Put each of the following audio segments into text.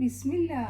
Bismillah.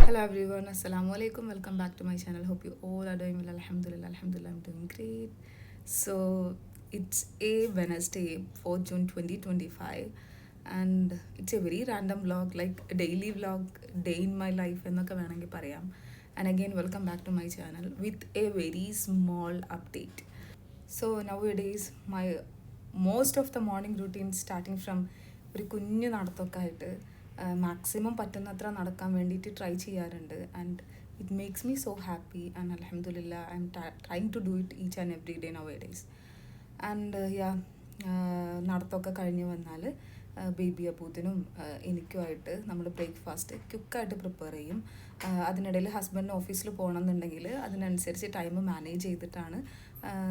Hello everyone, assalamu alaikum, welcome back to my channel. Hope you all are doing well. Alhamdulillah, I'm doing great. So it's a Wednesday, 4th June 2025, and it's a very random vlog, like a daily vlog, day in my life എന്നൊക്കെ വേണമെങ്കിൽ പറയാം. And again, welcome back to my channel with a very small update. So nowadays my most of the morning routine starting from ഒരു കുഞ്ഞു നടത്തമൊക്കെ ആയിട്ട് maximum പറ്റുന്നത്ര നടക്കാൻ വേണ്ടിയിട്ട് try ചെയ്യാറുണ്ട്. And it makes me so happy and അൽഹംദുലില്ലാ I M trying to do it each and every day nowadays. And നടത്തമൊക്കെ കഴിഞ്ഞ് വന്നാൽ ബേബി അബൂത്തിനും എനിക്കുമായിട്ട് നമ്മൾ ബ്രേക്ക്ഫാസ്റ്റ് ക്വിക്കായിട്ട് പ്രിപ്പയർ ചെയ്യും. അതിനിടയിൽ ഹസ്ബൻഡിന് ഓഫീസിൽ പോകണമെന്നുണ്ടെങ്കിൽ അതിനനുസരിച്ച് ടൈം മാനേജ് ചെയ്തിട്ടാണ്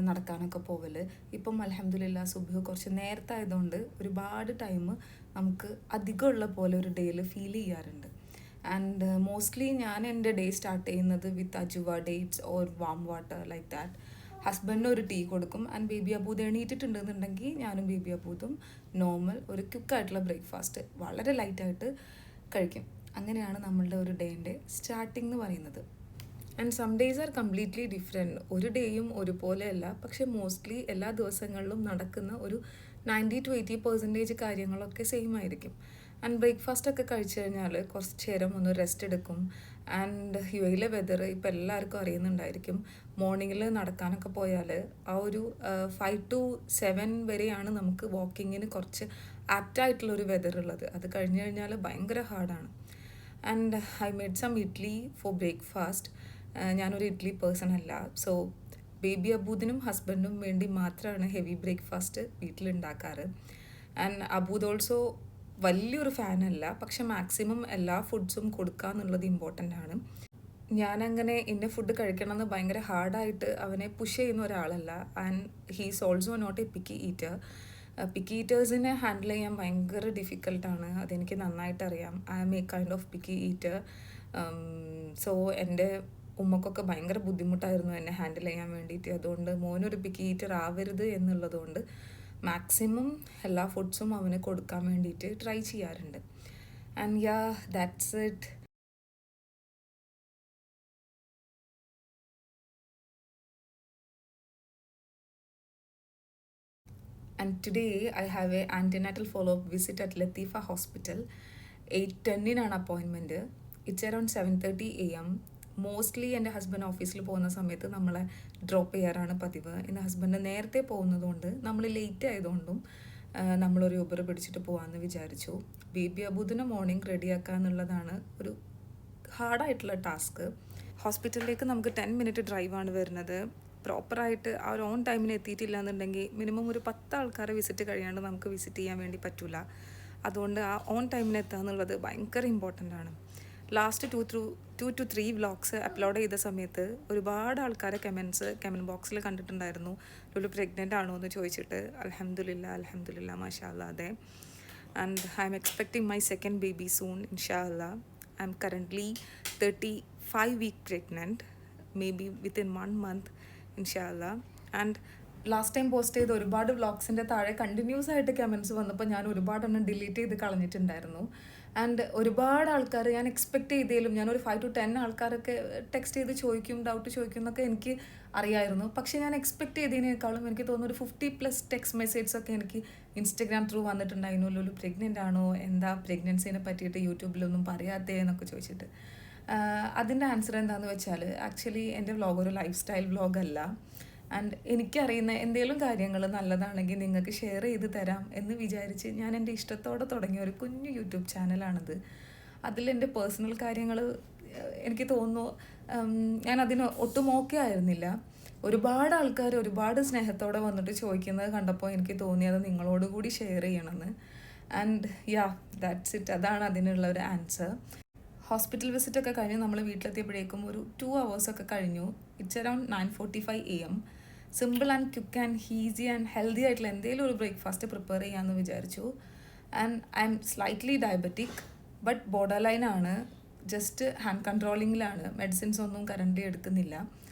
നടക്കാനൊക്കെ പോവൽ. ഇപ്പം അൽഹംദുലില്ലാ സുബ്ഹ് കുറച്ച് നേരത്തെ ആയതുകൊണ്ട് ഒരുപാട് ടൈം നമുക്ക് അധികമുള്ള പോലെ ഒരു ഡേയിൽ ഫീൽ ചെയ്യാറുണ്ട്. ആൻഡ് മോസ്റ്റ്ലി ഞാൻ എൻ്റെ ഡേ സ്റ്റാർട്ട് ചെയ്യുന്നത് വിത്ത് അജുവ dates or warm water like that. ഹസ്ബൻഡിന് ഒരു ടീ കൊടുക്കും ആൻഡ് ബേബി അബൂദ് എണീറ്റിട്ടുണ്ടെന്നുണ്ടെങ്കിൽ ഞാനും ബേബി അബൂദും നോർമൽ ഒരു ക്വിക്കായിട്ടുള്ള ബ്രേക്ക്ഫാസ്റ്റ് വളരെ ലൈറ്റായിട്ട് കഴിക്കും. അങ്ങനെയാണ് നമ്മളുടെ ഒരു ഡേൻ്റെ സ്റ്റാർട്ടിംഗ് എന്ന് പറയുന്നത്. And some days are completely different. ഒരു ഡേയും ഒരുപോലെയല്ല, പക്ഷേ മോസ്റ്റ്ലി എല്ലാ ദിവസങ്ങളിലും നടക്കുന്ന ഒരു 90-80% കാര്യങ്ങളൊക്കെ സെയിം ആയിരിക്കും. ആൻഡ് ബ്രേക്ക്ഫാസ്റ്റ് ഒക്കെ കഴിച്ചു കഴിഞ്ഞാൽ കുറച്ച് നേരം ഒന്ന് റെസ്റ്റ് എടുക്കും. ആൻഡ് യു എയിലെ വെതർ ഇപ്പോൾ എല്ലാവർക്കും അറിയുന്നുണ്ടായിരിക്കും. മോർണിംഗിൽ നടക്കാനൊക്കെ പോയാൽ ആ ഒരു 5 to 7 വരെയാണ് നമുക്ക് വാക്കിങ്ങിന് കുറച്ച് ആപ്റ്റായിട്ടുള്ളൊരു വെതർ ഉള്ളത്. അത് കഴിഞ്ഞ് കഴിഞ്ഞാൽ ഭയങ്കര ഹാർഡാണ്. And I made some idli for breakfast. ഞാനൊരു ഇഡ്ലി പേഴ്സൺ അല്ല. സോ ബേബി അബൂദിനും ഹസ്ബൻഡിനും വേണ്ടി മാത്രമാണ് ഹെവി ബ്രേക്ക്ഫാസ്റ്റ് വീട്ടിലുണ്ടാക്കാറ്. ആൻഡ് അബൂദ് ഓൾസോ വലിയൊരു ഫാനല്ല, പക്ഷെ മാക്സിമം എല്ലാ ഫുഡ്സും കൊടുക്കുക എന്നുള്ളത് ഇമ്പോർട്ടൻ്റ് ആണ്. ഞാനങ്ങനെ ഇന്ന ഫുഡ് കഴിക്കണമെന്ന് ഭയങ്കര ഹാർഡായിട്ട് അവനെ പുഷ് ചെയ്യുന്ന ഒരാളല്ല. And he's also not a picky eater. Picky ഈറ്റേഴ്സിനെ ഹാൻഡിൽ ചെയ്യാൻ ഭയങ്കര ഡിഫിക്കൽട്ടാണ്. അതെനിക്ക് നന്നായിട്ടറിയാം. I am a kind of picky eater. So എൻ്റെ ഉമ്മക്കൊക്കെ ഭയങ്കര ബുദ്ധിമുട്ടായിരുന്നു എന്നെ ഹാൻഡിൽ ചെയ്യാൻ വേണ്ടിയിട്ട്. അതുകൊണ്ട് മോനൊരു പിക്കി ഈറ്റർ ആവരുത് എന്നുള്ളതുകൊണ്ട് മാക്സിമം എല്ലാ ഫുഡ്സും അവന് കൊടുക്കാൻ വേണ്ടിയിട്ട് ട്രൈ ചെയ്യാറുണ്ട്. And yeah that's it. And today I have a antenatal follow-up visit at Latifa Hospital. 8:10 appointment. It's around 7:30 AM. Mostly എൻ്റെ ഹസ്ബൻഡ് ഓഫീസിൽ പോകുന്ന സമയത്ത് നമ്മളെ ഡ്രോപ്പ് ചെയ്യാറാണ് പതിവ്. ഇന്ന് ഹസ്ബൻഡ് നേരത്തെ പോകുന്നതുകൊണ്ട് നമ്മൾ ലേറ്റ് ആയതുകൊണ്ടും നമ്മളൊരു യൂബർ പിടിച്ചിട്ട് പോകാമെന്ന് വിചാരിച്ചു. ബേബി അബൂദിനെ മോർണിംഗ് റെഡിയാക്കുക എന്നുള്ളതാണ് ഒരു ഹാർഡായിട്ടുള്ള ടാസ്ക്. ഹോസ്പിറ്റലിലേക്ക് നമുക്ക് 10 മിനിറ്റ് ഡ്രൈവാണ് വരുന്നത്. പ്രോപ്പറായിട്ട് ആ ഒരു ഓൺ ടൈമിന് എത്തിയിട്ടില്ല എന്നുണ്ടെങ്കിൽ മിനിമം ഒരു 10 ആൾക്കാരെ വിസിറ്റ് കഴിയാണ്ട് നമുക്ക് വിസിറ്റ് ചെയ്യാൻ വേണ്ടി പറ്റില്ല. അതുകൊണ്ട് ആ ഓൺ ടൈമിന് എത്തുക എന്നുള്ളത് ഭയങ്കര ഇമ്പോർട്ടൻ്റ് ആണ്. ലാസ്റ്റ് 2 to 3 വ്ളോഗ്സ് അപ്ലോഡ് ചെയ്ത സമയത്ത് ഒരുപാട് ആൾക്കാരെ കമൻറ്റ് ബോക്സിൽ കണ്ടിട്ടുണ്ടായിരുന്നു, ലുലു പ്രഗ്നൻ്റ് ആണോ എന്ന് ചോദിച്ചിട്ട്. അൽഹംദുലില്ലാ മാഷാ അല്ലാ അതെ. And I'm expecting my second baby soon ഇൻഷാ അല്ലാ. I'm currently 35 week pregnant, maybe within 1 month ഇൻഷാ അല്ലാ. ആൻഡ് ലാസ്റ്റ് ടൈം പോസ്റ്റ് ചെയ്ത ഒരുപാട് വ്ളോഗ്സിൻ്റെ താഴെ കണ്ടിന്യൂസ് ആയിട്ട് കമൻറ്റ്സ് വന്നപ്പോൾ ഞാൻ ഒരുപാടെണ്ണം ഡിലീറ്റ് ചെയ്ത് കളഞ്ഞിട്ടുണ്ടായിരുന്നു. ആൻഡ് ഒരുപാട് ആൾക്കാർ ഞാൻ എക്സ്പെക്റ്റ് ചെയ്തേലും ഞാനൊരു 5 to 10 ആൾക്കാരൊക്കെ ടെക്സ്റ്റ് ചെയ്ത് ചോദിക്കും, ഡൗട്ട് ചോദിക്കും എന്നൊക്കെ എനിക്ക് അറിയായിരുന്നു. പക്ഷേ ഞാൻ എക്സ്പെക്റ്റ് ചെയ്തതിനേക്കാളും എനിക്ക് തോന്നുന്നു ഒരു 50+ ടെക്സ്റ്റ് മെസ്സേജ് ഒക്കെ എനിക്ക് ഇൻസ്റ്റഗ്രാം ത്രൂ വന്നിട്ടുണ്ടായിരുന്നു. ലുലു പ്രഗ്നൻ്റ് ആണോ, എന്താ പ്രഗ്നൻസിനെ പറ്റിയിട്ട് യൂട്യൂബിലൊന്നും പറയാത്തേ എന്നൊക്കെ ചോദിച്ചിട്ട്. അതിൻ്റെ ആൻസർ എന്താണെന്ന് വെച്ചാൽ ആക്ച്വലി എൻ്റെ വ്ളോഗ് ഒരു ലൈഫ് സ്റ്റൈൽ വ്ളോഗല്ല. ആൻഡ് എനിക്കറിയുന്ന എന്തെങ്കിലും കാര്യങ്ങൾ നല്ലതാണെങ്കിൽ നിങ്ങൾക്ക് ഷെയർ ചെയ്ത് തരാം എന്ന് വിചാരിച്ച് ഞാൻ എൻ്റെ ഇഷ്ടത്തോടെ തുടങ്ങിയ ഒരു കുഞ്ഞു യൂട്യൂബ് ചാനലാണത്. അതിലെൻ്റെ പേഴ്സണൽ കാര്യങ്ങൾ എനിക്ക് തോന്നുന്നു ഞാൻ അതിന് ഒട്ടും ഓക്കെ ആയിരുന്നില്ല. ഒരുപാട് ആൾക്കാർ ഒരുപാട് സ്നേഹത്തോടെ വന്നിട്ട് ചോദിക്കുന്നത് കണ്ടപ്പോൾ എനിക്ക് തോന്നിയത് നിങ്ങളോട് കൂടി ഷെയർ ചെയ്യണമെന്ന്. And yeah, that's it. അതാണ് അതിനുള്ള ഒരു ആൻസർ. ഹോസ്പിറ്റൽ വിസിറ്റൊക്കെ കഴിഞ്ഞ് നമ്മൾ വീട്ടിലെത്തിയപ്പോഴേക്കും ഒരു 2 hours ഒക്കെ കഴിഞ്ഞു. It's around 9:45 AM. Simple and quick and easy and healthy ആയിട്ടുള്ള എന്തെങ്കിലും ഒരു ബ്രേക്ക്ഫാസ്റ്റ് പ്രിപ്പയർ ചെയ്യാമെന്ന് വിചാരിച്ചു. And I'm slightly diabetic, but border ലൈനാണ്. ജസ്റ്റ് ഹാൻഡ് കൺട്രോളിങ്ങിലാണ്. മെഡിസിൻസ് ഒന്നും കറൻ്റ് എടുക്കുന്നില്ല.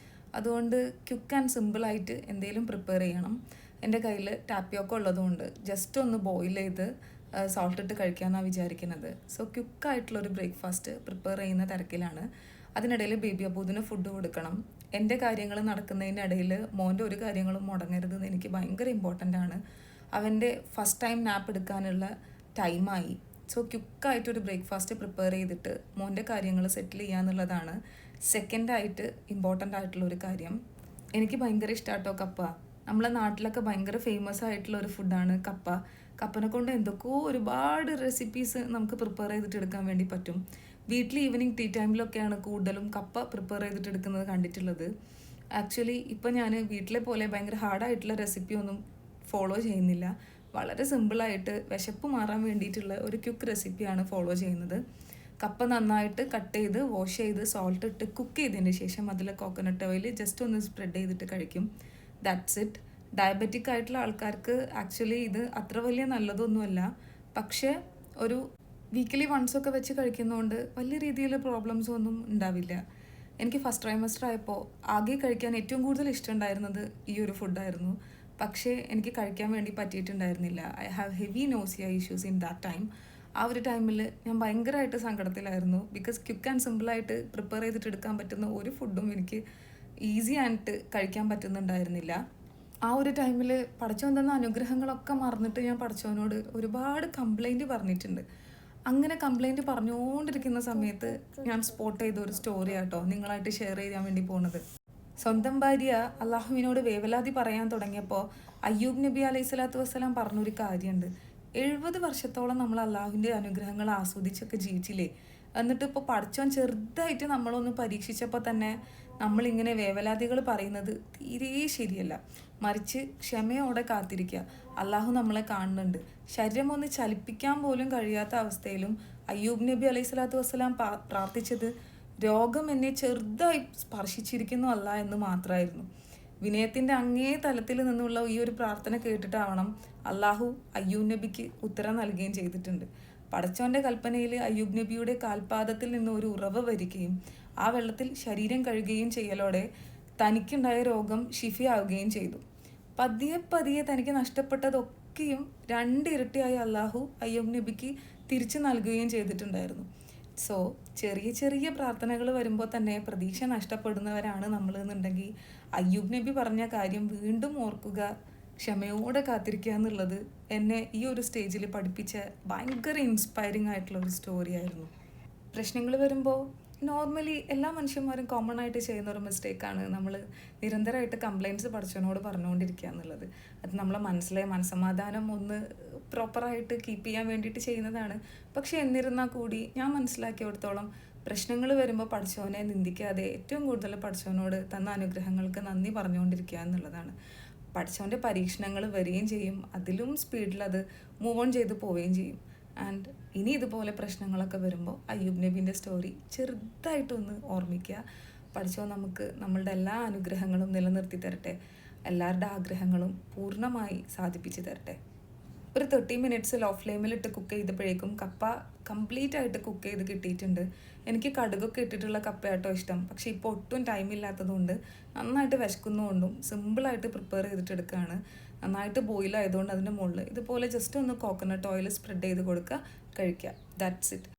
അതുകൊണ്ട് ക്വിക്ക് ആൻഡ് സിമ്പിളായിട്ട് എന്തെങ്കിലും പ്രിപ്പയർ ചെയ്യണം. എൻ്റെ കയ്യിൽ ടാപ്പിയോക്ക ഉള്ളതുകൊണ്ട് ജസ്റ്റ് ഒന്ന് ബോയിൽ ചെയ്ത് സോൾട്ട് ഇട്ട് കഴിക്കാമെന്നാണ് വിചാരിക്കുന്നത്. സോ ക്വിക്കായിട്ടുള്ളൊരു ബ്രേക്ക്ഫാസ്റ്റ് പ്രിപ്പയർ ചെയ്യുന്ന തിരക്കിലാണ്. അതിനിടയിൽ ബേബി അബൂദിന് ഫുഡ് കൊടുക്കണം. എൻ്റെ കാര്യങ്ങൾ നടക്കുന്നതിനിടയിൽ മോൻ്റെ ഒരു കാര്യങ്ങളും മുടങ്ങരുതെന്ന് എനിക്ക് ഭയങ്കര ഇമ്പോർട്ടൻ്റ് ആണ്. അവൻ്റെ ഫസ്റ്റ് ടൈം നാപ്പ് എടുക്കാനുള്ള ടൈമായി. സോ ക്വിക്കായിട്ടൊരു ബ്രേക്ക്ഫാസ്റ്റ് പ്രിപ്പയർ ചെയ്തിട്ട് മോൻ്റെ കാര്യങ്ങൾ സെറ്റിൽ ചെയ്യുക എന്നുള്ളതാണ് സെക്കൻഡായിട്ട് ഇമ്പോർട്ടൻ്റ് ആയിട്ടുള്ളൊരു കാര്യം. എനിക്ക് ഭയങ്കര ഇഷ്ടമാട്ടോ കപ്പ. നമ്മളെ നാട്ടിലൊക്കെ ഭയങ്കര ഫേമസ് ആയിട്ടുള്ള ഒരു ഫുഡാണ് കപ്പ. കപ്പനെ കൊണ്ട് എന്തൊക്കെയോ ഒരുപാട് റെസിപ്പീസ് നമുക്ക് പ്രിപ്പയർ ചെയ്തിട്ട് എടുക്കാൻ വേണ്ടി പറ്റും. വീട്ടിൽ ഈവനിങ് ടീ ടൈമിലൊക്കെയാണ് കൂടുതലും കപ്പ പ്രിപ്പയർ ചെയ്തിട്ട് എടുക്കുന്നത് കണ്ടിട്ടുള്ളത്. ആക്ച്വലി ഇപ്പം ഞാൻ വീട്ടിലെ പോലെ ഭയങ്കര ഹാർഡായിട്ടുള്ള റെസിപ്പി ഒന്നും ഫോളോ ചെയ്യുന്നില്ല. വളരെ സിമ്പിളായിട്ട് വിശപ്പ് മാറാൻ വേണ്ടിയിട്ടുള്ള ഒരു ക്വിക്ക് റെസിപ്പിയാണ് ഫോളോ ചെയ്യുന്നത്. കപ്പ നന്നായിട്ട് കട്ട് ചെയ്ത് വാഷ് ചെയ്ത് സോൾട്ട് ഇട്ട് കുക്ക് ചെയ്തതിന് ശേഷം അതിൽ കോക്കനട്ട് ഓയിൽ ജസ്റ്റ് ഒന്ന് സ്പ്രെഡ് ചെയ്തിട്ട് കഴിക്കും. That's it. ഡയബറ്റിക് ആയിട്ടുള്ള ആൾക്കാർക്ക് ആക്ച്വലി ഇത് അത്ര വലിയ നല്ലതൊന്നുമല്ല. പക്ഷേ ഒരു വീക്കിലി വൺസൊക്കെ വെച്ച് കഴിക്കുന്നതുകൊണ്ട് വലിയ രീതിയിൽ പ്രോബ്ലംസ് ഒന്നും ഉണ്ടാവില്ല. എനിക്ക് ഫസ്റ്റ് ട്രൈമസ്റ്റർ ആയപ്പോൾ ആകെ കഴിക്കാൻ ഏറ്റവും കൂടുതൽ ഇഷ്ടമുണ്ടായിരുന്നത് ഈ ഒരു ഫുഡായിരുന്നു. പക്ഷേ എനിക്ക് കഴിക്കാൻ വേണ്ടി പറ്റിയിട്ടുണ്ടായിരുന്നില്ല. I have heavy nausea issues in that time. ആ ഒരു ടൈമിൽ ഞാൻ ഭയങ്കരമായിട്ട് സങ്കടത്തിലായിരുന്നു. ബിക്കോസ് ക്വിക്ക് ആൻഡ് സിമ്പിളായിട്ട് പ്രിപ്പയർ ചെയ്തിട്ട് എടുക്കാൻ പറ്റുന്ന ഒരു ഫുഡും എനിക്ക് ഈസി ആയിട്ട് കഴിക്കാൻ പറ്റുന്നുണ്ടായിരുന്നില്ല. ആ ഒരു ടൈമിൽ പടച്ചോൻ തന്ന അനുഗ്രഹങ്ങളൊക്കെ മറന്നിട്ട് ഞാൻ പടച്ചോനോട് ഒരുപാട് കംപ്ലൈൻറ്റ് പറഞ്ഞിട്ടുണ്ട്. അങ്ങനെ കംപ്ലൈൻറ്റ് പറഞ്ഞുകൊണ്ടിരിക്കുന്ന സമയത്ത് ഞാൻ സ്പോട്ട് ചെയ്ത ഒരു സ്റ്റോറി ആട്ടോ നിങ്ങളായിട്ട് ഷെയർ ചെയ്യാൻ വേണ്ടി പോകുന്നത്. സ്വന്തം ഭാര്യ അള്ളാഹുവിനോട് വേവലാതി പറയാൻ തുടങ്ങിയപ്പോൾ അയ്യൂബ് നബി അലൈഹി സ്വലാത്തു വസ്സലാം പറഞ്ഞൊരു കാര്യമുണ്ട്. 70 വർഷത്തോളം നമ്മൾ അള്ളാഹുവിൻ്റെ അനുഗ്രഹങ്ങൾ ആസ്വദിച്ചൊക്കെ ജീവിച്ചില്ലേ, എന്നിട്ട് ഇപ്പോൾ പടച്ചോൻ ചെറുതായിട്ട് നമ്മളൊന്ന് പരീക്ഷിച്ചപ്പോൾ തന്നെ നമ്മളിങ്ങനെ വേവലാതികൾ പറയുന്നത് തീരെ ശരിയല്ല. മറിച്ച് ക്ഷമയോടെ കാത്തിരിക്കുക. അള്ളാഹു നമ്മളെ കാണുന്നുണ്ട്. ശരീരം ഒന്ന് ചലിപ്പിക്കാൻ പോലും കഴിയാത്ത അവസ്ഥയിലും അയ്യൂബ് നബി അലൈഹി സ്വലാത്തു വസ്സലാം പ്രാർത്ഥിച്ചത് രോഗം എന്നെ ചെറുതായി സ്പർശിച്ചിരിക്കുന്നു അല്ല എന്ന് മാത്രമായിരുന്നു. വിനയത്തിൻ്റെ അങ്ങേ തലത്തിൽ നിന്നുള്ള ഈ ഒരു പ്രാർത്ഥന കേട്ടിട്ടാവണം അള്ളാഹു അയ്യൂബ് നബിക്ക് ഉത്തരം നൽകുകയും ചെയ്തിട്ടുണ്ട്. പടച്ചോൻ്റെ കൽപ്പനയിൽ അയ്യൂബ് നബിയുടെ കാൽപാദത്തിൽ നിന്ന് ഒരു ഉറവ വരികയും ആ വെള്ളത്തിൽ ശരീരം കഴുകുകയും ചെയ്യലോടെ തനിക്കുണ്ടായ രോഗം ഷിഫിയാവുകയും ചെയ്തു. പതിയെ പതിയെ തനിക്ക് നഷ്ടപ്പെട്ടതൊക്കെയും 2 ഇരട്ടിയായി അള്ളാഹു അയ്യൂബ് നബിക്ക് തിരിച്ചു നൽകുകയും ചെയ്തിട്ടുണ്ടായിരുന്നു. സോ ചെറിയ ചെറിയ പ്രാർത്ഥനകൾ വരുമ്പോൾ തന്നെ പ്രതീക്ഷ നഷ്ടപ്പെടുന്നവരാണ് നമ്മൾ എന്നുണ്ടെങ്കിൽ അയ്യൂബ് നബി പറഞ്ഞ കാര്യം വീണ്ടും ഓർക്കുക, ക്ഷമയോടെ കാത്തിരിക്കുക എന്നുള്ളത് എന്നെ ഈ ഒരു സ്റ്റേജിൽ പഠിപ്പിച്ച ഭയങ്കര ഇൻസ്പയറിംഗ് ആയിട്ടുള്ള ഒരു സ്റ്റോറി ആയിരുന്നു. പ്രശ്നങ്ങൾ വരുമ്പോൾ നോർമലി എല്ലാ മനുഷ്യന്മാരും കോമൺ ആയിട്ട് ചെയ്യുന്ന ഒരു മിസ്റ്റേക്കാണ് നമ്മൾ നിരന്തരമായിട്ട് കംപ്ലയിൻറ്റ്സ് പഠിച്ചവനോട് പറഞ്ഞുകൊണ്ടിരിക്കുക എന്നുള്ളത്. അത് നമ്മളെ മനസ്സിലെ മനസ്സമാധാനം ഒന്ന് പ്രോപ്പറായിട്ട് കീപ്പ് ചെയ്യാൻ വേണ്ടിയിട്ട് ചെയ്യുന്നതാണ്. പക്ഷേ എന്നിരുന്നാൽ കൂടി ഞാൻ മനസ്സിലാക്കിയിടത്തോളം പ്രശ്നങ്ങൾ വരുമ്പോൾ പഠിച്ചവനെ നിന്ദിക്കാതെ ഏറ്റവും കൂടുതൽ പഠിച്ചവനോട് തന്ന അനുഗ്രഹങ്ങൾക്ക് നന്ദി പറഞ്ഞുകൊണ്ടിരിക്കുക എന്നുള്ളതാണ്. പഠിച്ചവൻ്റെ പരീക്ഷണങ്ങൾ വരികയും ചെയ്യും, അതിലും സ്പീഡിൽ അത് മൂവ് ഓൺ ചെയ്ത് പോവുകയും ചെയ്യും. ആൻഡ് ഇനി ഇതുപോലെ പ്രശ്നങ്ങളൊക്കെ വരുമ്പോൾ അയ്യൂബ് നബീൻ്റെ സ്റ്റോറി ചെറുതായിട്ടൊന്ന് ഓർമ്മിക്കുക. പഠിച്ചോ നമുക്ക് നമ്മളുടെ എല്ലാ അനുഗ്രഹങ്ങളും നിലനിർത്തി തരട്ടെ, എല്ലാവരുടെ ആഗ്രഹങ്ങളും പൂർണ്ണമായി സാധിപ്പിച്ച് തരട്ടെ. ഒരു 30 minutes ലോ ഫ്ലെയിമിലിട്ട് കുക്ക് ചെയ്തപ്പോഴേക്കും കപ്പ കംപ്ലീറ്റ് ആയിട്ട് കുക്ക് ചെയ്ത് കിട്ടിയിട്ടുണ്ട്. എനിക്ക് കടുകൊക്കെ ഇട്ടിട്ടുള്ള കപ്പയാട്ടോ ഇഷ്ടം. പക്ഷേ ഇപ്പോൾ ഒട്ടും ടൈമില്ലാത്തതുകൊണ്ട് നന്നായിട്ട് വിശക്കുന്നതുകൊണ്ടും സിമ്പിളായിട്ട് പ്രിപ്പയർ ചെയ്തിട്ട് എടുക്കുകയാണ്. നന്നായിട്ട് ബോയിൽ ആയതുകൊണ്ട് അതിൻ്റെ മുകളിൽ ഇതുപോലെ ജസ്റ്റ് ഒന്ന് കോക്കനട്ട് ഓയിൽ സ്പ്രെഡ് ചെയ്ത് കൊടുക്കുക, കഴിക്കുക. That's it.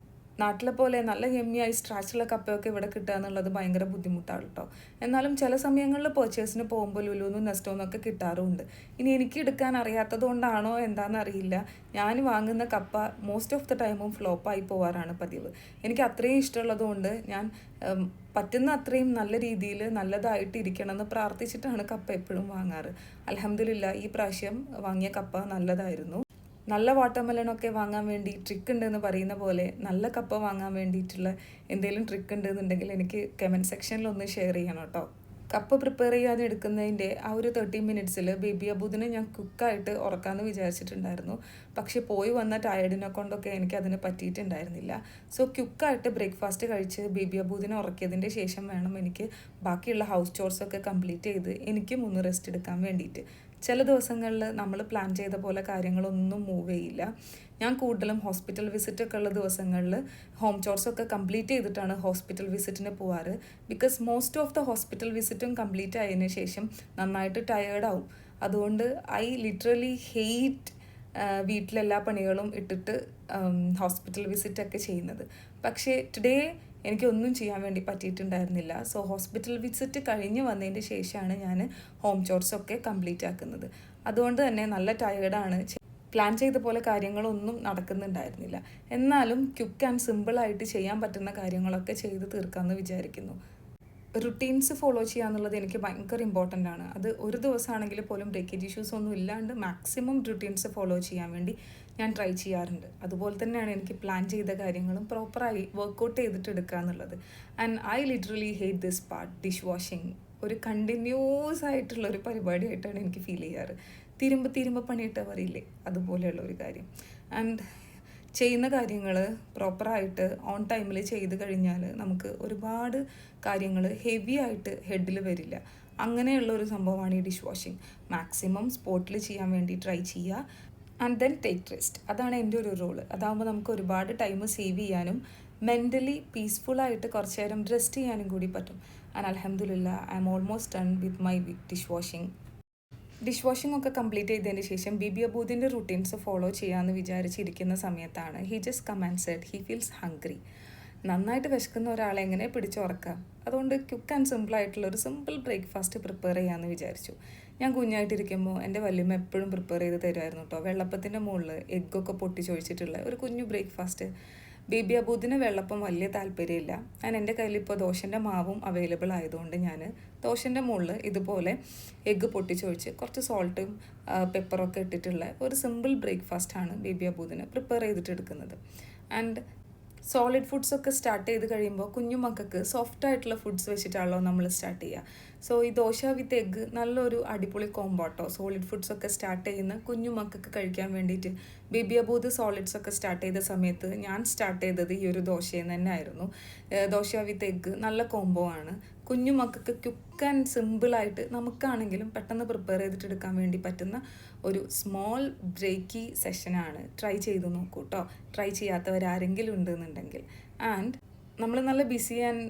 നാട്ടിലെ പോലെ നല്ല യമ്മിയായി സ്ട്രാച്ചുള്ള കപ്പയൊക്കെ ഇവിടെ കിട്ടുക എന്നുള്ളത് ഭയങ്കര ബുദ്ധിമുട്ടാണ് കേട്ടോ. എന്നാലും ചില സമയങ്ങളിൽ പർച്ചേസിന് പോകുമ്പോൾ ലുലുന്നും നെസ്റ്റോന്നും ഒക്കെ കിട്ടാറുമുണ്ട്. ഇനി എനിക്ക് എടുക്കാൻ അറിയാത്തത് കൊണ്ടാണോ എന്താണെന്ന് അറിയില്ല, ഞാൻ വാങ്ങുന്ന കപ്പ മോസ്റ്റ് ഓഫ് ദ ടൈമും ഫ്ലോപ്പായി പോവാറാണ് പതിവ്. എനിക്ക് അത്രയും ഇഷ്ടമുള്ളത് കൊണ്ട് ഞാൻ പറ്റുന്ന അത്രയും നല്ല രീതിയിൽ നല്ലതായിട്ട് ഇരിക്കണമെന്ന് പ്രാർത്ഥിച്ചിട്ടാണ് കപ്പ എപ്പോഴും വാങ്ങാറ്. അൽഹംദുലില്ലാ ഈ പ്രാവശ്യം വാങ്ങിയ കപ്പ നല്ലതായിരുന്നു. നല്ല വാട്ടർമെലനൊക്കെ വാങ്ങാൻ വേണ്ടി ട്രിക്ക് ഉണ്ടെന്ന് പറയുന്ന പോലെ നല്ല കപ്പ വാങ്ങാൻ വേണ്ടിയിട്ടുള്ള എന്തെങ്കിലും ട്രിക്ക് ഉണ്ടെന്നുണ്ടെങ്കിൽ എനിക്ക് കമൻറ്റ് സെക്ഷനിൽ ഒന്ന് ഷെയർ ചെയ്യണം കേട്ടോ. കപ്പ പ്രിപ്പയർ ചെയ്യാൻ എടുക്കുന്നതിൻ്റെ ആ ഒരു 30 മിനിറ്റ്സിൽ ബേബി അബൂദിനെ ഞാൻ കുക്കായിട്ട് ഉറക്കാമെന്ന് വിചാരിച്ചിട്ടുണ്ടായിരുന്നു. പക്ഷെ പോയി വന്ന ടയർഡിനെ കൊണ്ടൊക്കെ എനിക്ക് അതിന് പറ്റിയിട്ടുണ്ടായിരുന്നില്ല. സോ ക്യുക്കായിട്ട് ബ്രേക്ക്ഫാസ്റ്റ് കഴിച്ച് ബേബി അബൂദിനെ ഉറക്കിയതിൻ്റെ ശേഷം വേണം എനിക്ക് ബാക്കിയുള്ള ഹൗസ് ചോർസൊക്കെ കംപ്ലീറ്റ് ചെയ്ത് എനിക്കും ഒന്ന് റെസ്റ്റ് എടുക്കാൻ വേണ്ടിയിട്ട്. ചില ദിവസങ്ങളിൽ നമ്മൾ പ്ലാൻ ചെയ്ത പോലെ കാര്യങ്ങളൊന്നും മൂവ് ചെയ്യില്ല. ഞാൻ കൂടുതലും ഹോസ്പിറ്റൽ വിസിറ്റൊക്കെ ഉള്ള ദിവസങ്ങളിൽ ഹോം ചോർസൊക്കെ കംപ്ലീറ്റ് ചെയ്തിട്ടാണ് ഹോസ്പിറ്റൽ വിസിറ്റിന് പോവാറ്. Because most of the hospital വിസിറ്റും കംപ്ലീറ്റ് ആയതിനു ശേഷം നന്നായിട്ട് ടയേർഡാവും. അതുകൊണ്ട് ഐ ലിറ്ററലി ഹെയ്റ്റ് വീട്ടിലെല്ലാ പണികളും ഇട്ടിട്ട് ഹോസ്പിറ്റൽ വിസിറ്റൊക്കെ ചെയ്യുന്നത്. പക്ഷേ ടുഡേ എനിക്കൊന്നും ചെയ്യാൻ വേണ്ടി പറ്റിയിട്ടുണ്ടായിരുന്നില്ല. സോ ഹോസ്പിറ്റൽ വിസിറ്റ് കഴിഞ്ഞ് വന്നതിൻ്റെ ശേഷമാണ് ഞാൻ ഹോം ചോർസൊക്കെ കംപ്ലീറ്റ് ആക്കുന്നത്. അതുകൊണ്ട് തന്നെ നല്ല ടയേർഡാണ്. പ്ലാൻ ചെയ്ത പോലെ കാര്യങ്ങളൊന്നും നടക്കുന്നുണ്ടായിരുന്നില്ല. എന്നാലും ക്വിക്ക് ആൻഡ് സിമ്പിളായിട്ട് ചെയ്യാൻ പറ്റുന്ന കാര്യങ്ങളൊക്കെ ചെയ്ത് തീർക്കാമെന്ന് വിചാരിക്കുന്നു. റുട്ടീൻസ് ഫോളോ ചെയ്യുക എന്നുള്ളത് എനിക്ക് ഭയങ്കര ഇമ്പോർട്ടൻ്റ് ആണ്. അത് ഒരു ദിവസമാണെങ്കിൽ പോലും ബ്രേക്കേജ് ഇഷ്യൂസ് ഒന്നും ഇല്ലാണ്ട് മാക്സിമം റുട്ടീൻസ് ഫോളോ ചെയ്യാൻ വേണ്ടി ഞാൻ ട്രൈ ചെയ്യാറുണ്ട്. അതുപോലെ തന്നെയാണ് എനിക്ക് പ്ലാൻ ചെയ്ത കാര്യങ്ങളും പ്രോപ്പറായി വർക്കൗട്ട് ചെയ്തിട്ട് എടുക്കുക എന്നുള്ളത്. And I literally hate this part, dish washing. ഒരു കണ്ടിന്യൂസ് ആയിട്ടുള്ള ഒരു പരിപാടിയായിട്ടാണ് എനിക്ക് ഫീൽ ചെയ്യാറ്. തിരുമ്പ പണിയിട്ട പറയില്ലേ, അതുപോലെയുള്ള ഒരു കാര്യം. ആൻഡ് ചെയ്യുന്ന കാര്യങ്ങൾ പ്രോപ്പറായിട്ട് ഓൺ ടൈമിൽ ചെയ്ത് കഴിഞ്ഞാൽ നമുക്ക് ഒരുപാട് കാര്യങ്ങൾ ഹെവി ആയിട്ട് ഹെഡിൽ വരില്ല. അങ്ങനെയുള്ള ഒരു സംഭവമാണ് ഈ ഡിഷ് വാഷിങ്. മാക്സിമം സ്പോട്ടിൽ ചെയ്യാൻ വേണ്ടി ട്രൈ ചെയ്യുക. And then take rest. അതാണ് എൻ്റെ ഒരു റോള്. അതാകുമ്പോൾ നമുക്ക് ഒരുപാട് ടൈം സേവ് ചെയ്യാനും മെൻ്റലി പീസ്ഫുള്ളായിട്ട് കുറച്ച് നേരം റെസ്റ്റ് ചെയ്യാനും കൂടി പറ്റും. ആൻഡ് അൽഹംദുലില്ലാ I am almost done with my dish washing. Dish washing ഒക്കെ കംപ്ലീറ്റ് ചെയ്തതിന് ശേഷം ബേബി അബൂദിൻ്റെ റുട്ടീൻസ് ഫോളോ ചെയ്യാമെന്ന് വിചാരിച്ചിരിക്കുന്ന സമയത്താണ് he just come and said he feels hungry. നന്നായിട്ട് വിശക്കുന്ന ഒരാളെ എങ്ങനെ പിടിച്ചുറക്കാം? അതുകൊണ്ട് ക്വിക്ക് ആൻഡ് സിമ്പിളായിട്ടുള്ള ഒരു സിമ്പിൾ ബ്രേക്ക്ഫാസ്റ്റ് പ്രിപ്പയർ ചെയ്യാമെന്ന് വിചാരിച്ചു. ഞാൻ കുഞ്ഞായിട്ടിരിക്കുമ്പോൾ എൻ്റെ വല്യമ്മ എപ്പോഴും പ്രിപ്പയർ ചെയ്ത് തരുമായിരുന്നു കേട്ടോ. വെള്ളപ്പത്തിൻ്റെ മുകളിൽ എഗ്ഗൊക്കെ പൊട്ടിച്ചൊഴിച്ചിട്ടുള്ള ഒരു കുഞ്ഞു ബ്രേക്ക്ഫാസ്റ്റ്. ബേബി അബൂദിന് വെള്ളപ്പം വലിയ താല്പര്യമില്ല. എൻ്റെ കയ്യിൽ ഇപ്പോൾ ദോശൻ്റെ മാവും അവൈലബിൾ ആയതുകൊണ്ട് ഞാൻ ദോശൻ്റെ മുകളിൽ ഇതുപോലെ എഗ്ഗ് പൊട്ടിച്ചൊഴിച്ച് കുറച്ച് സോൾട്ടും പെപ്പറൊക്കെ ഇട്ടിട്ടുള്ള ഒരു സിമ്പിൾ ബ്രേക്ക്ഫാസ്റ്റാണ് ബേബി അബൂദിന് പ്രിപ്പയർ ചെയ്തിട്ട് എടുക്കുന്നത്. ആൻഡ് സോളിഡ് ഫുഡ്സൊക്കെ സ്റ്റാർട്ട് ചെയ്ത് കഴിയുമ്പോൾ കുഞ്ഞു മക്കൾക്ക് സോഫ്റ്റ് ആയിട്ടുള്ള ഫുഡ്സ് വെച്ചിട്ടാണല്ലോ നമ്മൾ സ്റ്റാർട്ട് ചെയ്യുക. സോ ഈ ദോശ വിത്ത് എഗ്ഗ് നല്ലൊരു അടിപൊളി കോംബോട്ടോ. സോളിഡ് ഫുഡ്സൊക്കെ സ്റ്റാർട്ട് ചെയ്യുന്ന കുഞ്ഞു മക്കൾക്ക് കഴിക്കാൻ വേണ്ടിയിട്ട് ബേബി അബൂദ് സോളിഡ്സൊക്കെ സ്റ്റാർട്ട് ചെയ്ത സമയത്ത് ഞാൻ സ്റ്റാർട്ട് ചെയ്തത് ഈ ഒരു ദോശയിൽ തന്നെ ആയിരുന്നു. ദോശ വിത്ത് എഗ്ഗ് നല്ല കോംബോ ആണ്. കുഞ്ഞു മക്കൾക്ക് ക്വിക്ക് ആൻഡ് സിമ്പിളായിട്ട് നമുക്കാണെങ്കിലും പെട്ടെന്ന് പ്രിപ്പയർ ചെയ്തിട്ട് എടുക്കാൻ വേണ്ടി പറ്റുന്ന ഒരു സ്മോൾ ബ്രേക്കി സെഷനാണ്. ട്രൈ ചെയ്ത് നോക്കൂ കേട്ടോ, ട്രൈ ചെയ്യാത്തവരാരെങ്കിലും ഉണ്ടെന്നുണ്ടെങ്കിൽ. ആൻഡ് നമ്മൾ നല്ല ബിസി ആൻഡ്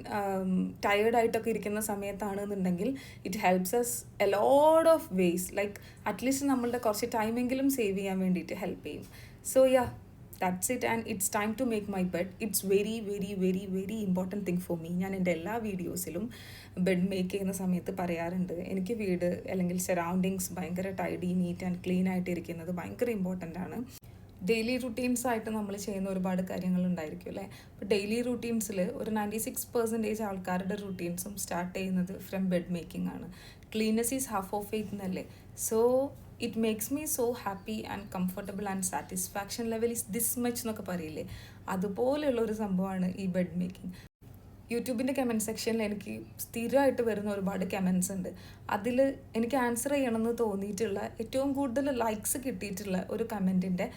ടയേർഡായിട്ടൊക്കെ ഇരിക്കുന്ന സമയത്താണെന്നുണ്ടെങ്കിൽ it helps us a lot of ways. Like at least നമ്മളുടെ കുറച്ച് ടൈമെങ്കിലും സേവ് ചെയ്യാൻ വേണ്ടിയിട്ട് ഹെൽപ്പ് ചെയ്യും. So yeah, that's it, and it's time to make my bed. It's very very very very important thing for me. ഞാൻ എൻ്റെ എല്ലാ വീഡിയോസിലും ബെഡ് മേക്ക് ചെയ്യുന്ന സമയത്ത് പറയാറുണ്ട്, എനിക്ക് വീട് അല്ലെങ്കിൽ സറൗണ്ടിങ്സ് ഭയങ്കര ടൈഡി നീറ്റ് ആൻഡ് ക്ലീൻ ആയിട്ട് ഇരിക്കുന്നത് ഭയങ്കര ഇമ്പോർട്ടൻ്റ് ആണ്. ഡെയിലി റുട്ടീൻസായിട്ട് നമ്മൾ ചെയ്യുന്ന ഒരുപാട് കാര്യങ്ങളുണ്ടായിരിക്കും അല്ലേ. അപ്പോൾ ഡെയിലി റുട്ടീൻസിൽ ഒരു 96% ആൾക്കാരുടെ റുട്ടീൻസും സ്റ്റാർട്ട് ചെയ്യുന്നത് ഫ്രം ബെഡ് മേക്കിംഗ് ആണ്. ക്ലീനസ് ഈസ് ഹാഫ് ഓഫ് ഫെയ്ത്ത് എന്നല്ലേ. So it makes me so happy and comfortable and satisfaction level is this much എന്നൊക്കെ പറയില്ലേ, അതുപോലെയുള്ള ഒരു സംഭവമാണ് ഈ ബെഡ് മേക്കിംഗ്. യൂട്യൂബിൻ്റെ കമൻറ്റ് സെക്ഷനിൽ എനിക്ക് സ്ഥിരമായിട്ട് വരുന്ന ഒരുപാട് കമൻസ് ഉണ്ട്. അതിൽ എനിക്ക് ആൻസർ ചെയ്യണമെന്ന് തോന്നിയിട്ടുള്ള ഏറ്റവും കൂടുതൽ ലൈക്സ് കിട്ടിയിട്ടുള്ള ഒരു കമൻറ്റിൻ്റെ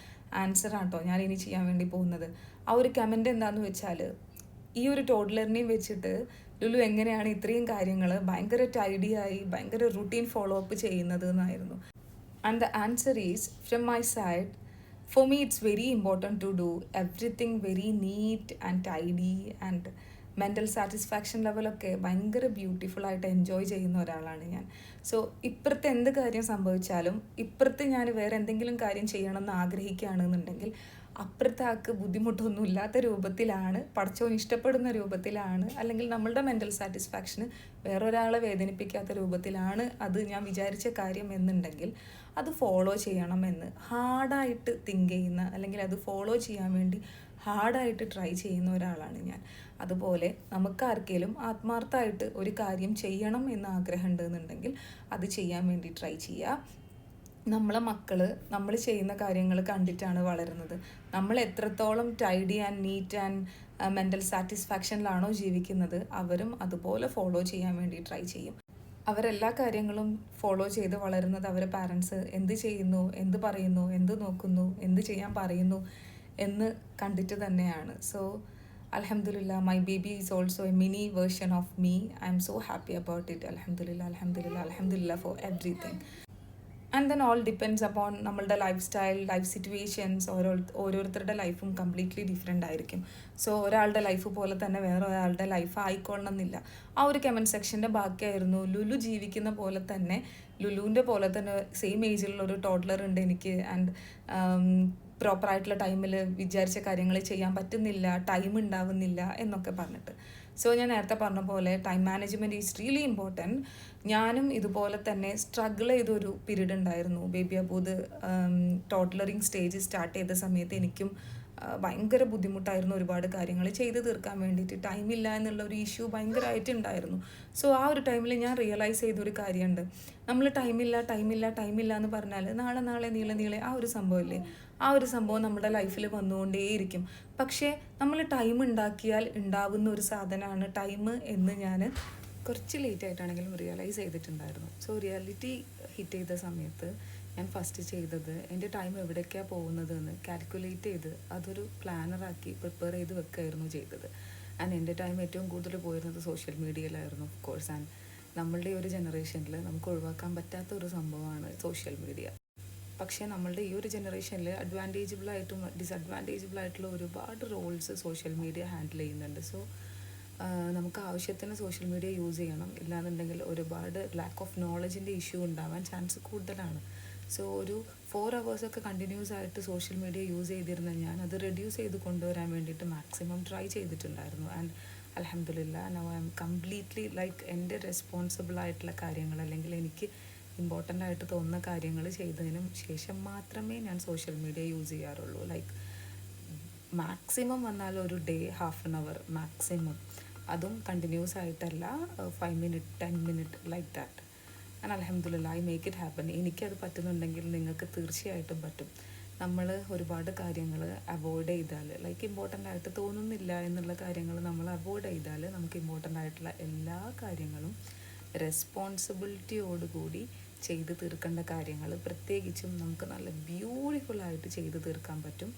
ആൻസറാണ് കേട്ടോ ഞാൻ ഇനി ചെയ്യാൻ വേണ്ടി പോകുന്നത്. ആ ഒരു കമൻറ്റ് എന്താണെന്ന് വെച്ചാൽ, ഈ ഒരു ടോഡ്ലറിനെയും വെച്ചിട്ട് ലുലു എങ്ങനെയാണ് ഇത്രയും കാര്യങ്ങൾ ഭയങ്കര ടൈഡിയായി ഭയങ്കര റുട്ടീൻ ഫോളോ അപ്പ് ചെയ്യുന്നത് എന്നായിരുന്നു. And the answer is from my side, for me it's very important to do everything very neat and tidy and mental satisfaction ലെവലൊക്കെ ഭയങ്കര ബ്യൂട്ടിഫുള്ളായിട്ട് എൻജോയ് ചെയ്യുന്ന ഒരാളാണ് ഞാൻ. സോ ഇപ്പുറത്ത് എന്ത് കാര്യം സംഭവിച്ചാലും ഇപ്പുറത്ത് ഞാൻ വേറെ എന്തെങ്കിലും കാര്യം ചെയ്യണമെന്ന് ആഗ്രഹിക്കുകയാണെന്നുണ്ടെങ്കിൽ അപ്പുറത്തെ ആൾക്ക് ബുദ്ധിമുട്ടൊന്നും ഇല്ലാത്ത രൂപത്തിലാണ്, പഠിച്ചവൻ ഇഷ്ടപ്പെടുന്ന രൂപത്തിലാണ്, അല്ലെങ്കിൽ നമ്മളുടെ മെൻ്റൽ സാറ്റിസ്ഫാക്ഷന് വേറൊരാളെ വേദനിപ്പിക്കാത്ത രൂപത്തിലാണ് അത് ഞാൻ വിചാരിച്ച കാര്യം എന്നുണ്ടെങ്കിൽ അത് ഫോളോ ചെയ്യണമെന്ന് ഹാർഡായിട്ട് തിങ്ക് ചെയ്യുന്ന, അല്ലെങ്കിൽ അത് ഫോളോ ചെയ്യാൻ വേണ്ടി ഹാർഡായിട്ട് ട്രൈ ചെയ്യുന്ന ഒരാളാണ് ഞാൻ. അതുപോലെ നമുക്കാർക്കെങ്കിലും ആത്മാർത്ഥമായിട്ട് ഒരു കാര്യം ചെയ്യണം എന്ന് ആഗ്രഹം ഉണ്ടെന്നുണ്ടെങ്കിൽ അത് ചെയ്യാൻ വേണ്ടി ട്രൈ ചെയ്യുക. നമ്മളെ മക്കൾ നമ്മൾ ചെയ്യുന്ന കാര്യങ്ങൾ കണ്ടിട്ടാണ് വളരുന്നത്. നമ്മൾ എത്രത്തോളം tidy and neat and mental സാറ്റിസ്ഫാക്ഷനിലാണോ ജീവിക്കുന്നത്, അവരും അതുപോലെ ഫോളോ ചെയ്യാൻ വേണ്ടി ട്രൈ ചെയ്യും. അവരെല്ലാ കാര്യങ്ങളും ഫോളോ ചെയ്ത് വളരുന്നത് അവരെ പാരൻസ് എന്ത് ചെയ്യുന്നു, എന്ത് പറയുന്നു, എന്ത് നോക്കുന്നു, എന്ത് ചെയ്യാൻ പറയുന്നു എന്ന് കണ്ടിട്ട് തന്നെയാണ്. So Alhamdulillah, my baby is also a mini version of me. I am so happy about it. Alhamdulillah, Alhamdulillah, Alhamdulillah for everything. And then all depends upon നമ്മളുടെ ലൈഫ് സ്റ്റൈൽ, ലൈഫ് സിറ്റുവേഷൻസ്. ഓരോരുത്തരുടെ ലൈഫും completely different ആയിരിക്കും. So ഒരാളുടെ life പോലെ തന്നെ വേറെ ഒരാളുടെ life ആയിക്കൊള്ളണം എന്നില്ല. ആ ഒരു കമൻറ്റ് സെക്ഷൻ്റെ ബാക്കിയായിരുന്നു. ലുലു ജീവിക്കുന്ന പോലെ തന്നെ, ലുലുവിൻ്റെ പോലെ തന്നെ സെയിം ഏജിലുള്ള ഒരു ടോഡ്ലർ ഉണ്ട് എനിക്ക്. ആൻഡ് പ്രോപ്പറായിട്ടുള്ള ടൈമിൽ വിചാരിച്ച കാര്യങ്ങൾ ചെയ്യാൻ പറ്റുന്നില്ല, ടൈം ഉണ്ടാവുന്നില്ല എന്നൊക്കെ പറഞ്ഞിട്ട്. സോ ഞാൻ നേരത്തെ പറഞ്ഞ പോലെ time management is really important. ഞാനും ഇതുപോലെ തന്നെ സ്ട്രഗിൾ ചെയ്തൊരു പീരീഡ് ഉണ്ടായിരുന്നു. ബേബി അബൂദ് ടോഡ്ലറിങ് സ്റ്റേജ് സ്റ്റാർട്ട് ചെയ്ത സമയത്ത് എനിക്കും ഭയങ്കര ബുദ്ധിമുട്ടായിരുന്നു ഒരുപാട് കാര്യങ്ങൾ ചെയ്ത് തീർക്കാൻ വേണ്ടിയിട്ട്. ടൈമില്ല എന്നുള്ള ഒരു ഇഷ്യൂ ഭയങ്കരമായിട്ടുണ്ടായിരുന്നു. സോ ആ ഒരു ടൈമിൽ ഞാൻ റിയലൈസ് ചെയ്തൊരു കാര്യമുണ്ട്. നമ്മൾ ടൈമില്ല എന്ന് പറഞ്ഞാൽ നാളെ നീളെ ആ ഒരു സംഭവമില്ലേ, ആ ഒരു സംഭവം നമ്മുടെ ലൈഫിൽ വന്നുകൊണ്ടേയിരിക്കും. പക്ഷേ നമ്മൾ ടൈം ഉണ്ടാക്കിയാൽ ഉണ്ടാവുന്ന ഒരു സാധനമാണ് ടൈം എന്ന് ഞാൻ കുറച്ച് ലേറ്റ് ആയിട്ടാണെങ്കിലും റിയലൈസ് ചെയ്തിട്ടുണ്ടായിരുന്നു. സോ റിയാലിറ്റി ഹിറ്റ് ചെയ്ത സമയത്ത് ഞാൻ ഫസ്റ്റ് ചെയ്തത് എൻ്റെ ടൈം എവിടേക്കാണ് പോകുന്നത് എന്ന് കാൽക്കുലേറ്റ് ചെയ്ത് അതൊരു പ്ലാനറാക്കി പ്രിപ്പയർ ചെയ്ത് വെക്കുകയായിരുന്നു ചെയ്തത്. ആൻഡ് എൻ്റെ ടൈം ഏറ്റവും കൂടുതൽ പോയിരുന്നത് സോഷ്യൽ മീഡിയയിലായിരുന്നു ഓഫ് കോഴ്സ്. ആൻഡ് നമ്മളുടെ ഈ ഒരു ജനറേഷനിൽ നമുക്ക് ഒഴിവാക്കാൻ പറ്റാത്ത ഒരു സംഭവമാണ് സോഷ്യൽ മീഡിയ. പക്ഷേ നമ്മളുടെ ഈ ഒരു ജനറേഷനിൽ അഡ്വാൻറ്റേജബിളായിട്ടും ഡിസഡ്വാൻറ്റേജബിളായിട്ടുള്ള ഒരുപാട് റോൾസ് സോഷ്യൽ മീഡിയ ഹാൻഡിൽ ചെയ്യുന്നുണ്ട്. സോ നമുക്ക് ആവശ്യത്തിന് സോഷ്യൽ മീഡിയ യൂസ് ചെയ്യണം. ഇല്ലാന്നുണ്ടെങ്കിൽ ഒരുപാട് ലാക്ക് ഓഫ് നോളജിൻ്റെ ഇഷ്യൂ ഉണ്ടാവാൻ ചാൻസ് കൂടുതലാണ്. സോ ഒരു 4 hours കണ്ടിന്യൂസ് ആയിട്ട് സോഷ്യൽ മീഡിയ യൂസ് ചെയ്തിരുന്ന ഞാൻ അത് റെഡ്യൂസ് ചെയ്ത് കൊണ്ടുവരാൻ വേണ്ടിയിട്ട് മാക്സിമം ട്രൈ ചെയ്തിട്ടുണ്ടായിരുന്നു. ആൻഡ് അൽഹംദുലില്ലാ now I am completely like എൻ്റെ റെസ്പോൺസിബിളായിട്ടുള്ള കാര്യങ്ങൾ, അല്ലെങ്കിൽ എനിക്ക് ഇമ്പോർട്ടൻ്റ് ആയിട്ട് തോന്നുന്ന കാര്യങ്ങൾ ചെയ്തതിനും ശേഷം മാത്രമേ ഞാൻ സോഷ്യൽ മീഡിയ യൂസ് ചെയ്യാറുള്ളൂ. ലൈക്ക് മാക്സിമം വന്നാൽ ഒരു ഡേ 1/2 hour മാക്സിമം, അതും കണ്ടിന്യൂസ് ആയിട്ടല്ല, 5 minutes 10 minutes like that. And അൽഹംദുലില്ലാ ഐ മേക്ക് ഇറ്റ് ഹാപ്പൻ. എനിക്കത് പറ്റുന്നുണ്ടെങ്കിൽ നിങ്ങൾക്ക് തീർച്ചയായിട്ടും പറ്റും. നമ്മൾ ഒരുപാട് കാര്യങ്ങൾ അവോയ്ഡ് ചെയ്താൽ, ലൈക്ക് ഇമ്പോർട്ടൻ്റ് ആയിട്ട് തോന്നുന്നില്ല എന്നുള്ള കാര്യങ്ങൾ നമ്മൾ അവോയ്ഡ് ചെയ്താൽ നമുക്ക് ഇമ്പോർട്ടൻ്റ് ആയിട്ടുള്ള എല്ലാ കാര്യങ്ങളും റെസ്പോൺസിബിലിറ്റിയോടുകൂടി ചെയ്ത് തീർക്കേണ്ട കാര്യങ്ങൾ പ്രത്യേകിച്ചും നമുക്ക് നല്ല ബ്യൂട്ടിഫുള്ളായിട്ട് ചെയ്ത് തീർക്കാൻ പറ്റും.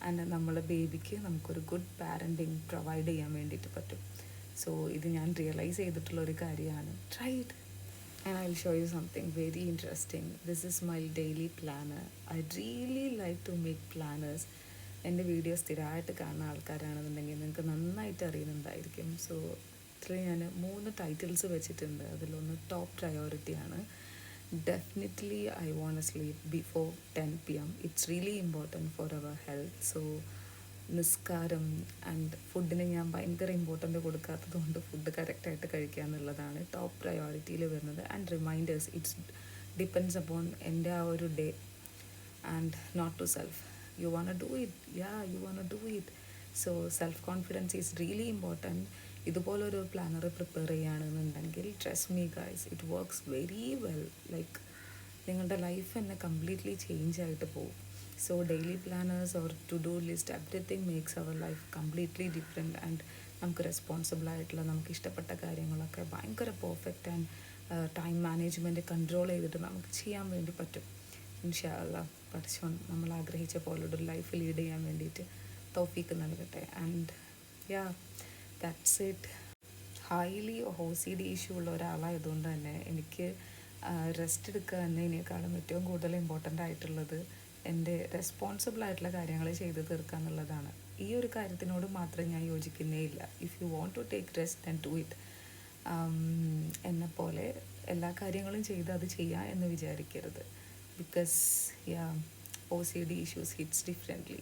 ആൻഡ് നമ്മളെ ബേബിക്ക് നമുക്കൊരു ഗുഡ് പാരൻറ്റിങ് പ്രൊവൈഡ് ചെയ്യാൻ വേണ്ടിയിട്ട് പറ്റും. സോ ഇത് ഞാൻ റിയലൈസ് ചെയ്തിട്ടുള്ളൊരു കാര്യമാണ്. Try it and I will show you something very interesting. This is my daily planner. I really like to make planners. എൻ്റെ വീഡിയോ സ്ഥിരമായിട്ട് കാണുന്ന ആൾക്കാരാണെന്നുണ്ടെങ്കിൽ നിങ്ങൾക്ക് നന്നായിട്ട് അറിയുന്നുണ്ടായിരിക്കും. സോ ഇതിൽ ഞാൻ 3 ടൈറ്റിൽസ് വെച്ചിട്ടുണ്ട്. അതിലൊന്ന് top പ്രയോറിറ്റിയാണ്. Definitely I want to sleep before 10 p.m. It's really important for our health. So നിസ്കാരം ആൻഡ് ഫുഡിന് ഞാൻ ഭയങ്കര ഇമ്പോർട്ടൻ്റ് കൊടുക്കാത്തത് കൊണ്ട് ഫുഡ് കറക്റ്റായിട്ട് കഴിക്കുക എന്നുള്ളതാണ് ടോപ്പ് പ്രയോറിറ്റിയിൽ വരുന്നത്. And reminders it's depends upon എൻ്റെ ആ ഒരു day and note to self. You want do it, you want do it. So self confidence is really important. ഇതുപോലൊരു പ്ലാനർ പ്രിപ്പയർ ചെയ്യുകയാണെന്നുണ്ടെങ്കിൽ trust me guys, it works very well. Like നിങ്ങളുടെ life തന്നെ completely change ആയിട്ട് പോകും. So daily planners or to do list everything makes our life completely different. And നമുക്ക് റെസ്പോൺസിബിളായിട്ടുള്ള നമുക്ക് ഇഷ്ടപ്പെട്ട കാര്യങ്ങളൊക്കെ ഭയങ്കര perfect and time management control ചെയ്തിട്ട് നമുക്ക് ചെയ്യാൻ വേണ്ടി പറ്റും. ഇൻഷാ അല്ലാഹ് പഠിച്ചോൻ നമ്മൾ ആഗ്രഹിച്ച പോലൊരു ലൈഫ് ലീഡ് ചെയ്യാൻ വേണ്ടിയിട്ട് തൗഫീക്ക് നൽകട്ടെ. And that's it. Highly OCD issue ഉള്ള ഒരാളായതുകൊണ്ട് തന്നെ എനിക്ക് റെസ്റ്റ് എടുക്കുക എന്നതിനേക്കാളും ഏറ്റവും കൂടുതൽ ഇമ്പോർട്ടൻ്റ് ആയിട്ടുള്ളത് എൻ്റെ റെസ്പോൺസിബിളായിട്ടുള്ള കാര്യങ്ങൾ ചെയ്ത് തീർക്കുക എന്നുള്ളതാണ്. ഈ ഒരു കാര്യത്തിനോട് മാത്രം ഞാൻ യോജിക്കുന്നേ ഇല്ല. If you want to take rest and do it. എന്നെപ്പോലെ എല്ലാ കാര്യങ്ങളും ചെയ്ത് അത് ചെയ്യുക എന്ന് വിചാരിക്കരുത്. Because OCD issues hits differently.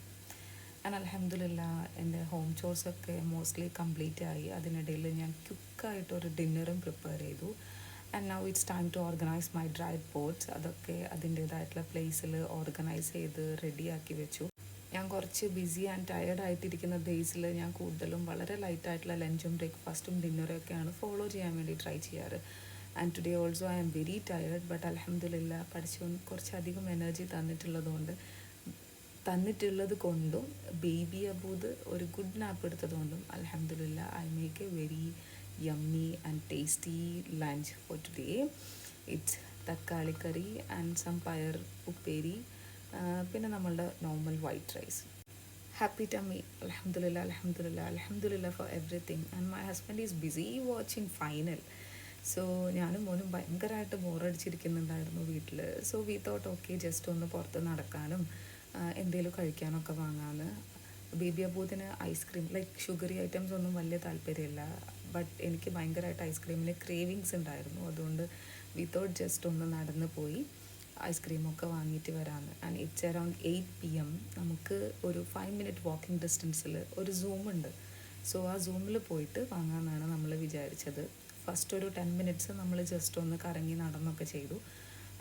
And അൽഹംദുലില്ലാ എൻ്റെ ഹോം ചോഴ്സൊക്കെ മോസ്റ്റ്ലി കംപ്ലീറ്റ് ആയി. അതിനിടയിൽ ഞാൻ ക്വിക്കായിട്ടൊരു ഡിന്നറും പ്രിപ്പയർ ചെയ്തു. And now it's time to organise my dried pots. അതൊക്കെ അതിൻ്റേതായിട്ടുള്ള പ്ലേസിൽ ഓർഗനൈസ് ചെയ്ത് റെഡിയാക്കി വെച്ചു. ഞാൻ കുറച്ച് ബിസി ആൻഡ് ടയേർഡ് ആയിട്ടിരിക്കുന്ന ഡേയ്സിൽ ഞാൻ കൂടുതലും വളരെ ലൈറ്റായിട്ടുള്ള ലഞ്ചും ബ്രേക്ക്ഫാസ്റ്റും ഡിന്നറും ഒക്കെയാണ് ഫോളോ ചെയ്യാൻ വേണ്ടി ട്രൈ ചെയ്യാറ്. And today also I am very tired, but അൽഹംദുലില്ലാ പഠിച്ചോൻ കുറച്ചധികം എനർജി തന്നിട്ടുള്ളത് കൊണ്ടും ബേബി അബൂദ് ഒരു ഗുഡ് നാപ്പ് എടുത്തതുകൊണ്ടും അൽഹംദുലില്ലാ I make a very yummy and tasty lunch for today. It's thakkali curry and some payar upperi, പിന്നെ നമ്മളുടെ normal white rice. Happy tummy, അൽഹംദുലില്ലാ അൽഹംദുലില്ലാ അൽഹംദുലില്ലാ for everything. And my husband is busy watching final. So ഞാനും മോനും ഭയങ്കരമായിട്ട് ബോറടിച്ചിരിക്കുന്നുണ്ടായിരുന്നു വീട്ടിൽ. So we thought okay just ഒന്ന് പുറത്ത് നടക്കാനും എന്തെങ്കിലും കഴിക്കാനൊക്കെ വാങ്ങാമെന്ന്. ബേബി അബൂദിന് ഐസ്ക്രീം ലൈക്ക് ഷുഗറി ഐറ്റംസ് ഒന്നും വലിയ താല്പര്യമില്ല, ബട്ട് എനിക്ക് ഭയങ്കരമായിട്ട് ഐസ്ക്രീമിന് ക്രേവിങ്സ് ഉണ്ടായിരുന്നു. അതുകൊണ്ട് വി തോട്ട് ജസ്റ്റ് ഒന്ന് നടന്ന് പോയി ഐസ്ക്രീമൊക്കെ വാങ്ങിയിട്ട് വരാമെന്ന്. And it's around 8 PM. നമുക്ക് ഒരു 5 മിനിറ്റ് വാക്കിംഗ് ഡിസ്റ്റൻസിൽ ഒരു സൂം ഉണ്ട്. സോ ആ സൂമിൽ പോയിട്ട് വാങ്ങാമെന്നാണ് നമ്മൾ വിചാരിച്ചത്. ഫസ്റ്റ് ഒരു 10 മിനിറ്റ്സ് നമ്മൾ ജസ്റ്റ് ഒന്ന് കറങ്ങി നടന്നൊക്കെ ചെയ്തു.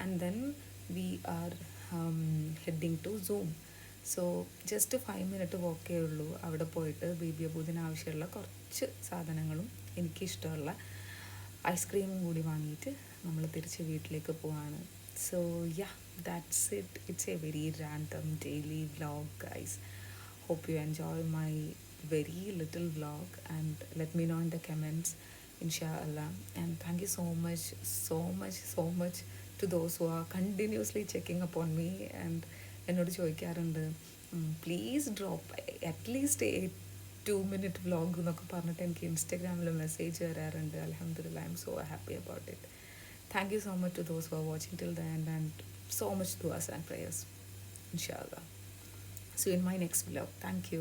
And then we are heading to Zoom. So just 5 minute വോക്കേ ഉള്ളൂ. അവിടെ പോയിട്ട് ബേബി അബൂദിന് ആവശ്യമുള്ള കുറച്ച് സാധനങ്ങളും എനിക്കിഷ്ടമുള്ള ഐസ്ക്രീമും കൂടി വാങ്ങിയിട്ട് നമ്മൾ തിരിച്ച് വീട്ടിലേക്ക് പോവാണ്. So yeah, that's it. It's A very random daily vlog guys. Hope you enjoy my very little vlog and let me know in the comments, inshallah. And thank you so much, so much, so much to those who are continuously checking upon me and എന്നോട് ചോദിക്കാറുണ്ട് please drop at least 2-minute vlog എന്നൊക്കെ പറഞ്ഞിട്ട് എനിക്ക് ഇൻസ്റ്റാഗ്രാമിൽ message വരാറുണ്ട്. അൽഹംദുലില്ലാ, I am so happy about it. Thank you so much to those who are watching till the end and so much duas and prayers, inshallah. See you in my next vlog. Thank you.